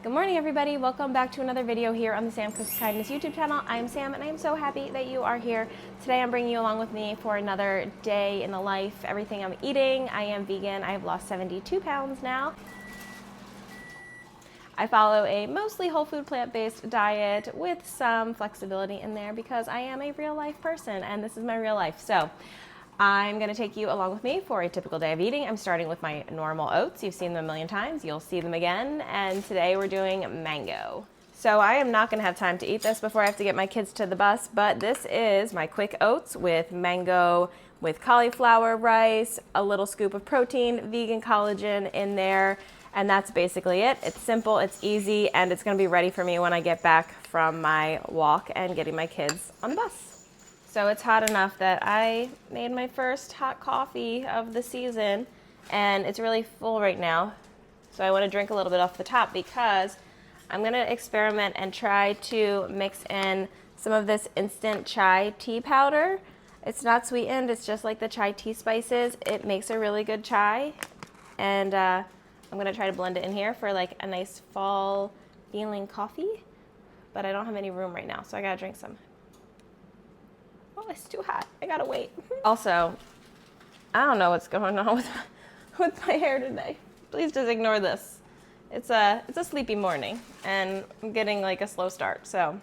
Good morning, everybody. Welcome back to another video here on the Sam Cooks Kindness YouTube channel. I'm Sam, and I'm so happy that you are here. Today, I'm bringing you along with me for another day in the life, everything I'm eating. I am vegan. I have lost 72 pounds now. I follow a mostly whole food plant-based diet with some flexibility in there because I am a real life person, and this is my real life. So I'm going to take you along with me for a typical day of eating. I'm starting with my normal oats. You've seen them a million times. You'll see them again. And today we're doing mango. So I am not going to have time to eat this before I have to get my kids to the bus, but this is my quick oats with mango, with cauliflower rice, a little scoop of protein, vegan collagen in there, and that's basically it. It's simple, it's easy, and it's going to be ready for me when I get back from my walk and getting my kids on the bus. So it's hot enough that I made my first hot coffee of the season, and it's really full right now. So I want to drink a little bit off the top because I'm going to experiment and try to mix in some of this instant chai tea powder. It's not sweetened, it's just like the chai tea spices. It makes a really good chai, and I'm going to try to blend it in here for like a nice fall feeling coffee, but I don't have any room right now, so I got to drink some. Oh, it's too hot. I gotta wait. Also, I don't know what's going on with my hair today. Please just ignore this. It's a sleepy morning, and I'm getting like a slow start. So,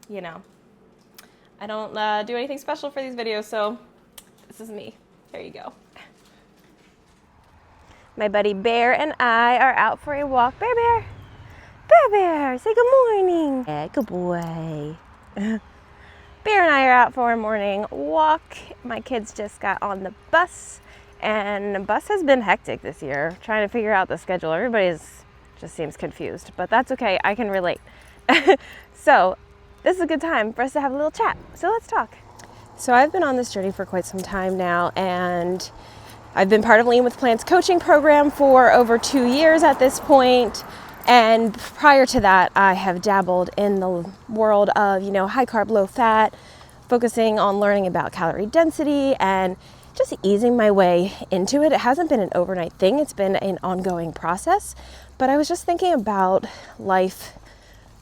you know, I don't do anything special for these videos. So, this is me. There you go. My buddy Bear and I are out for a walk. Bear, Bear, Bear, Bear. Say good morning. Yeah, good boy. Bear and I are out for a morning walk. My kids just got on the bus, and the bus has been hectic this year, trying to figure out the schedule. Everybody's just seems confused, but that's okay. I can relate. So this is a good time for us to have a little chat. So let's talk. So I've been on this journey for quite some time now, and I've been part of Lean with Plants coaching program for over 2 years at this point. And prior to that, I have dabbled in the world of, high carb, low fat, focusing on learning about calorie density and just easing my way into it. It hasn't been an overnight thing. It's been an ongoing process. But I was just thinking about life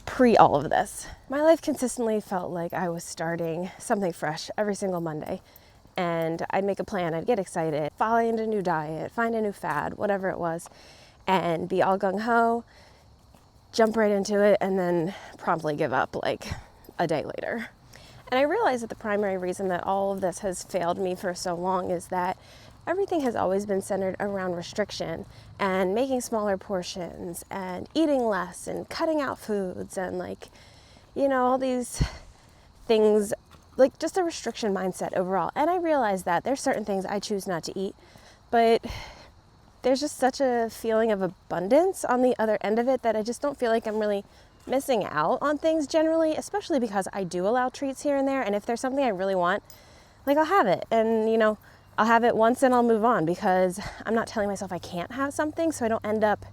pre all of this. My life consistently felt like I was starting something fresh every single Monday. And I'd make a plan, I'd get excited, find a new diet, find a new fad, whatever it was, and be all gung-ho, jump right into it, and then promptly give up like a day later. And I realized that the primary reason that all of this has failed me for so long is that everything has always been centered around restriction and making smaller portions and eating less and cutting out foods and all these things, like just a restriction mindset overall. And I realized that there's certain things I choose not to eat, but there's just such a feeling of abundance on the other end of it that I just don't feel like I'm really missing out on things generally, especially because I do allow treats here and there. And if there's something I really want, I'll have it. And, I'll have it once and I'll move on because I'm not telling myself I can't have something, so I don't end up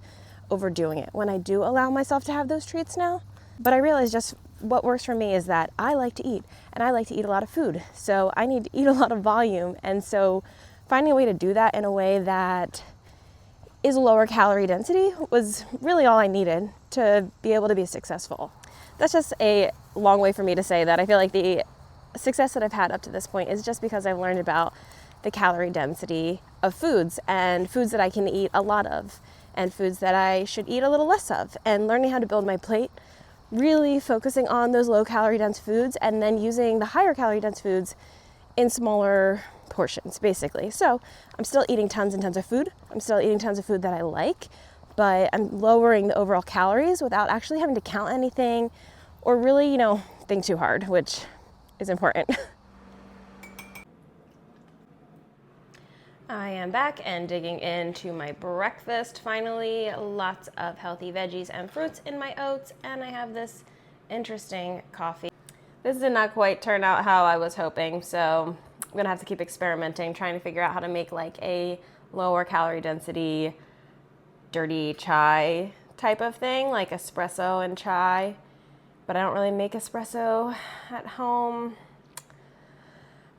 overdoing it when I do allow myself to have those treats now. But I realize just what works for me is that I like to eat, and I like to eat a lot of food. So I need to eat a lot of volume. And so finding a way to do that in a way that is lower calorie density was really all I needed to be able to be successful. That's just a long way for me to say that I feel like the success that I've had up to this point is just because I've learned about the calorie density of foods and foods that I can eat a lot of and foods that I should eat a little less of, and learning how to build my plate, really focusing on those low calorie dense foods and then using the higher calorie dense foods in smaller portions, basically. So I'm still eating tons and tons of food. I'm still eating tons of food that I like, but I'm lowering the overall calories without actually having to count anything or really, think too hard, which is important. I am back and digging into my breakfast finally. Lots of healthy veggies and fruits in my oats, and I have this interesting coffee. This did not quite turn out how I was hoping, so I'm gonna have to keep experimenting, trying to figure out how to make like a lower calorie density, dirty chai type of thing, like espresso and chai. But I don't really make espresso at home,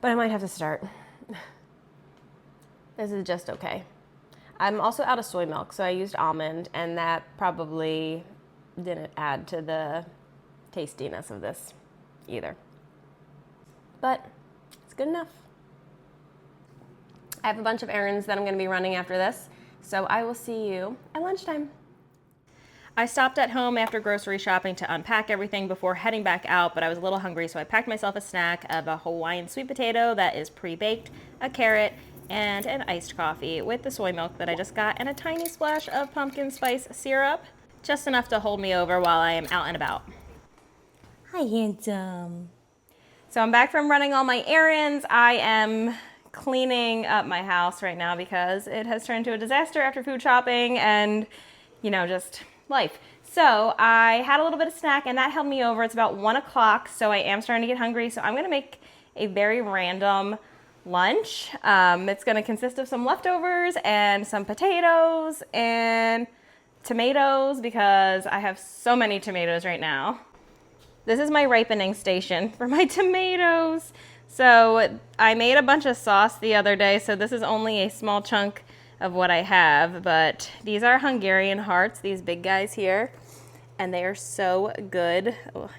but I might have to start. This is just okay. I'm also out of soy milk, so I used almond, and that probably didn't add to the tastiness of this either. But it's good enough. I have a bunch of errands that I'm going to be running after this, so I will see you at lunchtime. I stopped at home after grocery shopping to unpack everything before heading back out, but I was a little hungry, so I packed myself a snack of a Hawaiian sweet potato that is pre-baked, a carrot, and an iced coffee with the soy milk that I just got, and a tiny splash of pumpkin spice syrup, just enough to hold me over while I am out and about. Hi, handsome. So I'm back from running all my errands. I am cleaning up my house right now because it has turned into a disaster after food shopping and, you know, just life. So I had a little bit of snack and that held me over. It's about 1 o'clock, so I am starting to get hungry. So I'm going to make a very random lunch. It's going to consist of some leftovers and some potatoes and tomatoes because I have so many tomatoes right now. This is my ripening station for my tomatoes. So I made a bunch of sauce the other day, so this is only a small chunk of what I have, but these are Hungarian hearts, these big guys here, and they are so good. Oh,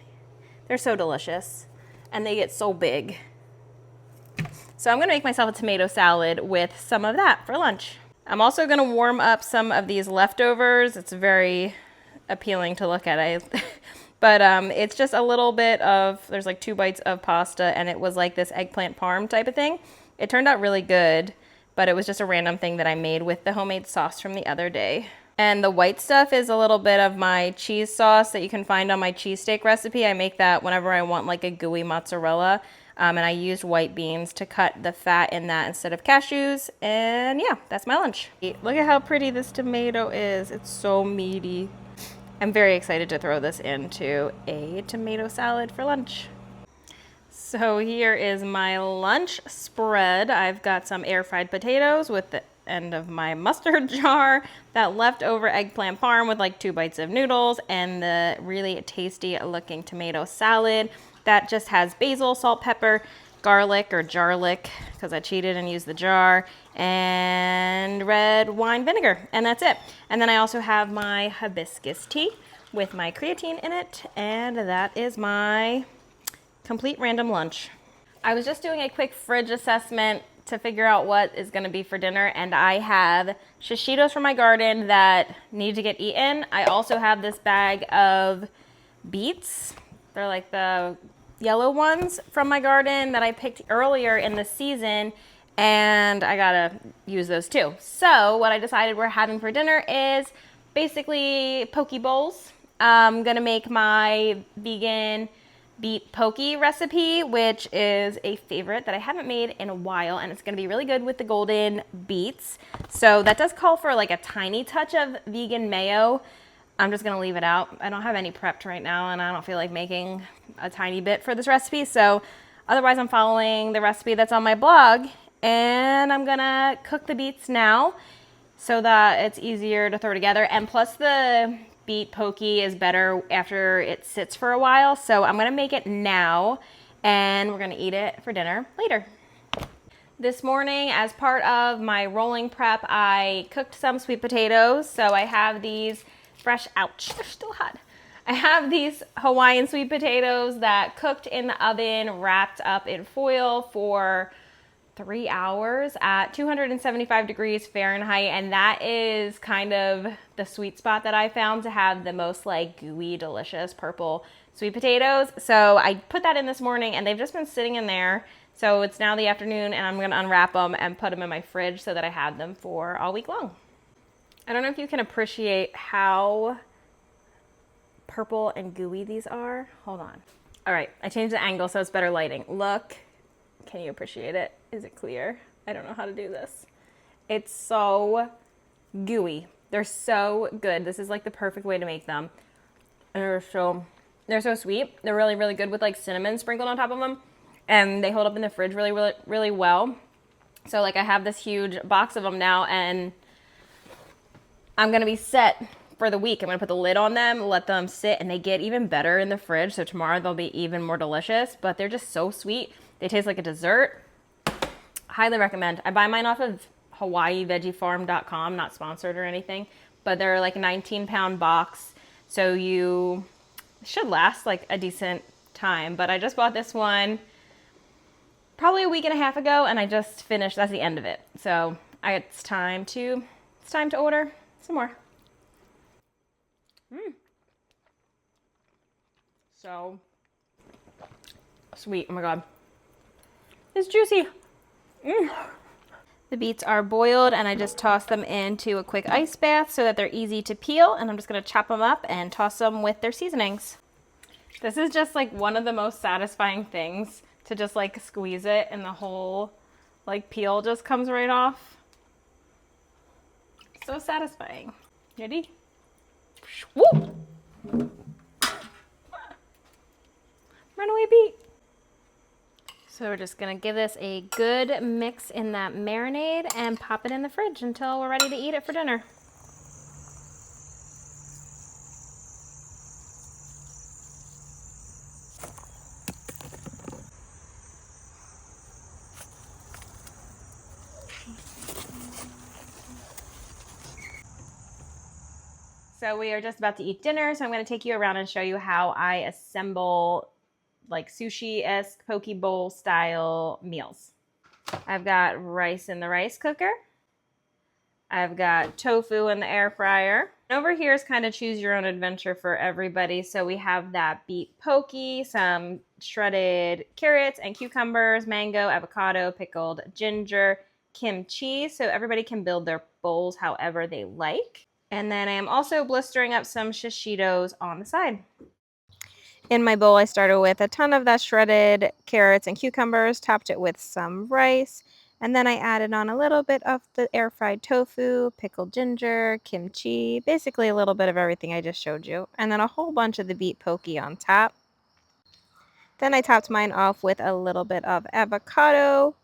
they're so delicious, and they get so big. So I'm gonna make myself a tomato salad with some of that for lunch. I'm also gonna warm up some of these leftovers. It's very appealing to look at. But it's just a little bit of, there's like 2 bites of pasta, and it was like this eggplant parm type of thing. It turned out really good, but it was just a random thing that I made with the homemade sauce from the other day. And the white stuff is a little bit of my cheese sauce that you can find on my cheesesteak recipe. I make that whenever I want like a gooey mozzarella. And I used white beans to cut the fat in that instead of cashews. And yeah, that's my lunch. Look at how pretty this tomato is. It's so meaty. I'm very excited to throw this into a tomato salad for lunch. So here is my lunch spread. I've got some air fried potatoes with the end of my mustard jar, that leftover eggplant parm with like 2 bites of noodles, and the really tasty looking tomato salad that just has basil, salt, pepper, garlic or jarlic, because I cheated and used the jar, and red wine vinegar, and that's it. And then I also have my hibiscus tea with my creatine in it, and that is my complete random lunch. I was just doing a quick fridge assessment to figure out what is going to be for dinner, and I have shishitos from my garden that need to get eaten. I also have this bag of beets. They're like the yellow ones from my garden that I picked earlier in the season, and I gotta use those too. So what I decided we're having for dinner is basically poke bowls. I'm gonna make my vegan beet poke recipe, which is a favorite that I haven't made in a while, and it's gonna be really good with the golden beets. So that does call for like a tiny touch of vegan mayo. I'm just gonna leave it out. I don't have any prepped right now, and I don't feel like making a tiny bit for this recipe. So otherwise I'm following the recipe that's on my blog, and I'm gonna cook the beets now so that it's easier to throw together. And plus the beet poke is better after it sits for a while. So I'm gonna make it now, and we're gonna eat it for dinner later. This morning, as part of my rolling prep, I cooked some sweet potatoes. So I have these fresh, ouch, they're still hot. I have these Hawaiian sweet potatoes that cooked in the oven, wrapped up in foil for 3 hours at 275 degrees Fahrenheit. And that is kind of the sweet spot that I found to have the most like gooey, delicious purple sweet potatoes. So I put that in this morning, and they've just been sitting in there. So it's now the afternoon, and I'm gonna unwrap them and put them in my fridge so that I have them for all week long. I don't know if you can appreciate how purple and gooey these are. Hold on. All right, I changed the angle so it's better lighting. Look, can you appreciate it? Is it clear? I don't know how to do this. It's so gooey. They're so good. This is like the perfect way to make them. And they're so sweet. They're really, really good with like cinnamon sprinkled on top of them. And they hold up in the fridge really, really, really well. So like I have this huge box of them now, and I'm gonna be set for the week. I'm gonna put the lid on them, let them sit, and they get even better in the fridge. So tomorrow they'll be even more delicious, but they're just so sweet. They taste like a dessert. Highly recommend. I buy mine off of HawaiiVeggieFarm.com, not sponsored or anything, but they're like a 19-pound box. So you should last like a decent time. But I just bought this one probably a week and a half ago, and I just finished. That's the end of it. So it's time to order some more. So sweet. Oh my god, it's juicy. The beets are boiled, and I just toss them into a quick ice bath so that they're easy to peel, and I'm just going to chop them up and toss them with their seasonings. This is just like one of the most satisfying things, to just like squeeze it and the whole like peel just comes right off. So satisfying. Ready? Woo! Runaway beet. So we're just gonna give this a good mix in that marinade and pop it in the fridge until we're ready to eat it for dinner. So we are just about to eat dinner, so I'm gonna take you around and show you how I assemble like sushi-esque poke bowl style meals. I've got rice in the rice cooker. I've got tofu in the air fryer. Over here is kind of choose your own adventure for everybody. So we have that beet poke, some shredded carrots and cucumbers, mango, avocado, pickled ginger, kimchi. So everybody can build their bowls however they like. And then I am also blistering up some shishitos on the side. In my bowl, I started with a ton of that shredded carrots and cucumbers, topped it with some rice, and then I added on a little bit of the air-fried tofu, pickled ginger, kimchi, basically a little bit of everything I just showed you, and then a whole bunch of the beet poke on top. Then I topped mine off with a little bit of avocado,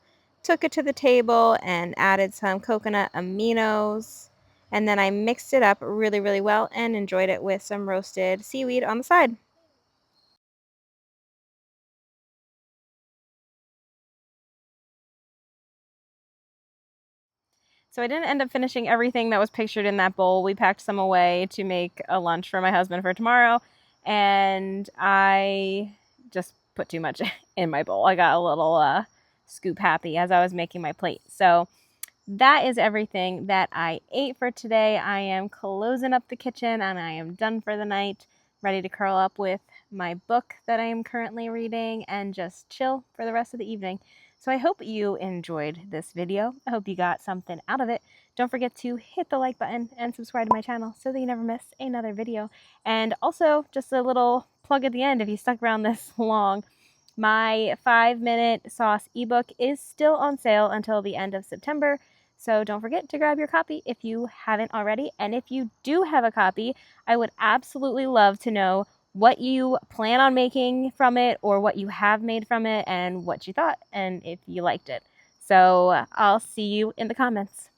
took it to the table, and added some coconut aminos, and then I mixed it up really, really well and enjoyed it with some roasted seaweed on the side. So I didn't end up finishing everything that was pictured in that bowl. We packed some away to make a lunch for my husband for tomorrow, and I just put too much in my bowl. I got a little scoop happy as I was making my plate. So that is everything that I ate for today. I am closing up the kitchen and I am done for the night, ready to curl up with my book that I am currently reading and just chill for the rest of the evening. So I hope you enjoyed this video. I hope you got something out of it. Don't forget to hit the like button and subscribe to my channel so that you never miss another video. And also, just a little plug at the end, if you stuck around this long, my 5-minute sauce ebook is still on sale until the end of September. So don't forget to grab your copy if you haven't already. And if you do have a copy, I would absolutely love to know what you plan on making from it or what you have made from it and what you thought and if you liked it. So I'll see you in the comments.